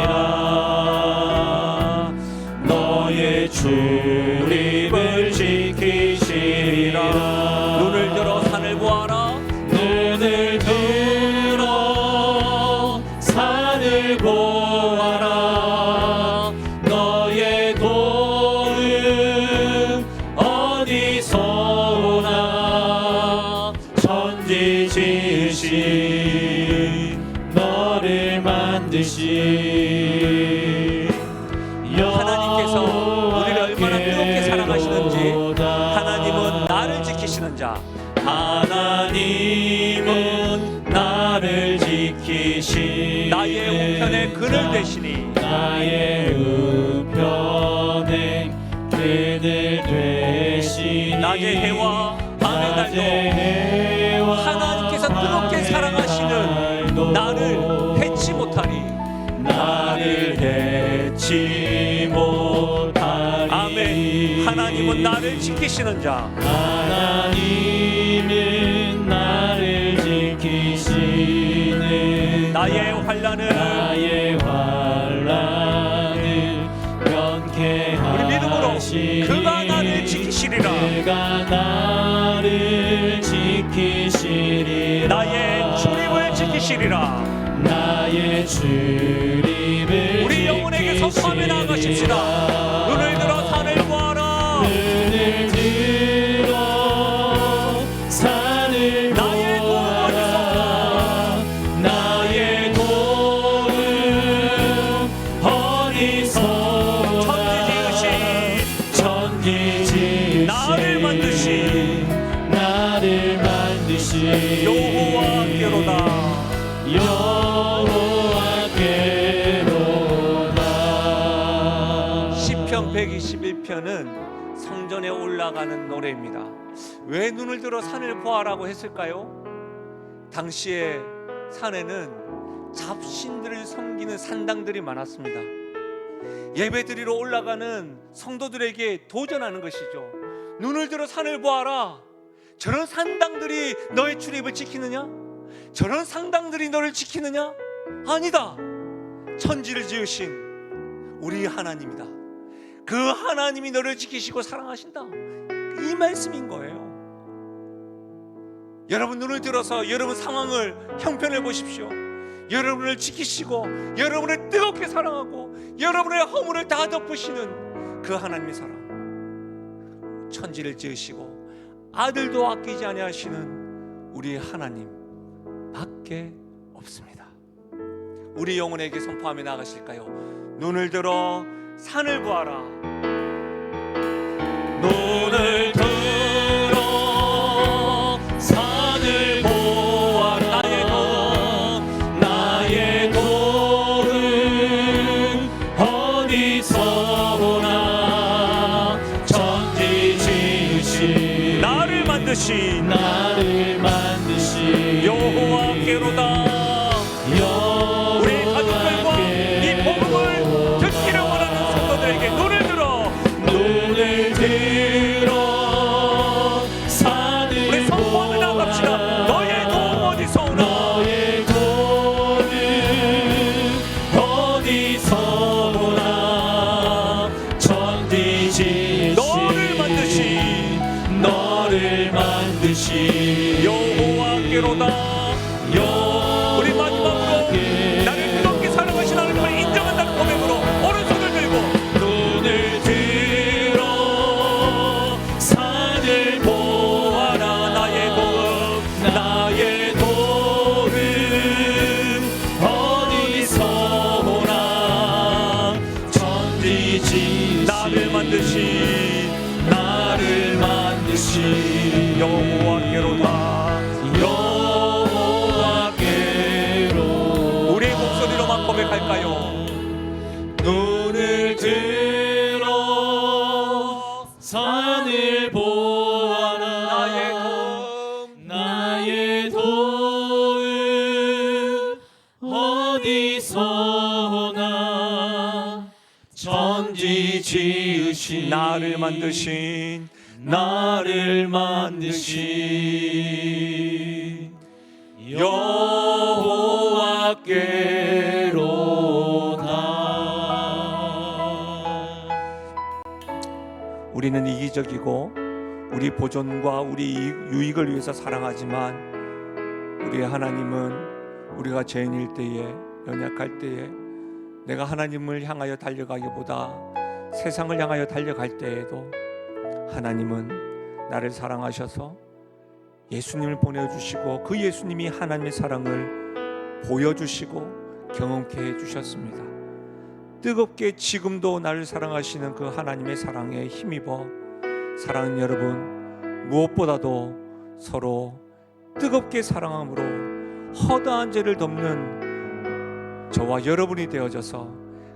너의 출입을 지키시리라. 눈을 들어 산을 보아라. 눈을 들어 산을 보아라. 너의 도움 어디서 오나. 천지 지으신 너를 만드신 하나님께서 우리를 얼마나 뜨겁게 사랑하시는지 하나님은 나를 지키시는 자 하나님은 나를 지키시니 나의 우편에 그늘 되시니 나의 우편에 그늘 되시니 낮의 해와 밤의 달도 하나님께서 뜨겁게 사랑하시는 나를 해치 못하리. 나를 해치 못하리. 아멘. 하나님은 나를 지키시는 자 하나님은 나를 지키시는 나의 환난을 명쾌하시니 우리 믿음으로 그가 나를 지키시리라. 그가 나를 지키시리라. 나의 출입을 지키시리라. 나의 출입을 우리 영혼에게 선포하며 나아가십시다. 눈을 들어 산을 보아라. 눈을 들어 산을 나의 도움 어디서 나의 도움 어디서 천지 지으신 나를 만드신 여호와께로다. 시편 121편은 성전에 올라가는 노래입니다. 왜 눈을 들어 산을 보아라고 했을까요? 당시에 산에는 잡신들을 섬기는 산당들이 많았습니다. 예배드리러 올라가는 성도들에게 도전하는 것이죠. 눈을 들어 산을 보아라. 저런 산당들이 너의 출입을 지키느냐? 저런 산당들이 너를 지키느냐? 아니다. 천지를 지으신 우리 하나님이다. 그 하나님이 너를 지키시고 사랑하신다. 이 말씀인 거예요. 여러분 눈을 들어서 여러분 상황을 형편을 보십시오. 여러분을 지키시고 여러분을 뜨겁게 사랑하고 여러분의 허물을 다 덮으시는 그 하나님의 사랑, 천지를 지으시고 아들도 아끼지 아니하시는 우리 하나님 밖에 없습니다. 우리 영혼에게 선포하며 나가실까요? 눈을 들어 산을 보아라. 눈을 들어 산을 만드신 여호와께로다. 우리 가족들과 이 복음을 듣기를 원하는 성도들에게 눈을 들어 우리 선포하며 나갑시다. 너의 도움 어디서 오나? 너의 도움은 어디서 오나? 천지지으신 너를 만드신 여호와께로다. 우리 마지막으로 나를 뜨겁게 사랑하신 하나님을 인정한다는 고백으로 오른손을 들고 눈을 들어 산을 보아라. 나의 도움 어디서 오나? 천지지으신 나를 만드신 여호와께로다. 우리의 목소리로만 고백할까요? 눈을 들어 산을 보아라. 나의 도움 어디서 오나? 천지 지으신 나를 만드신 여호와께로다. 우리는 이기적이고 우리 보존과 우리 유익을 위해서 사랑하지만 우리의 하나님은 우리가 죄인일 때에, 연약할 때에, 내가 하나님을 향하여 달려가기보다 세상을 향하여 달려갈 때에도 하나님은 나를 사랑하셔서 예수님을 보내주시고 그 예수님이 하나님의 사랑을 보여주시고 경험케 해주셨습니다. 뜨겁게 지금도 나를 사랑하시는 그 하나님의 사랑에 힘입어 사랑하는 여러분, 무엇보다도 서로 뜨겁게 사랑함으로 허다한 죄를 덮는 저와 여러분이 되어져서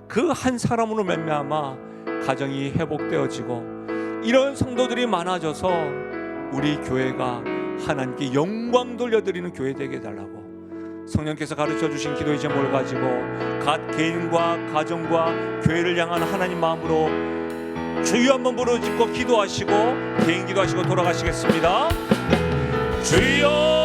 그 한 사람으로 말미암아 가정이 회복되어지고 이런 성도들이 많아져서 우리 교회가 하나님께 영광 돌려드리는 교회 되게 해달라고 성령께서 가르쳐주신 기도의 제목을 가지고 각 개인과 가정과 교회를 향한 하나님 마음으로 주여 한번 부르짖고 기도하시고 개인 기도하시고 돌아가시겠습니다. 주여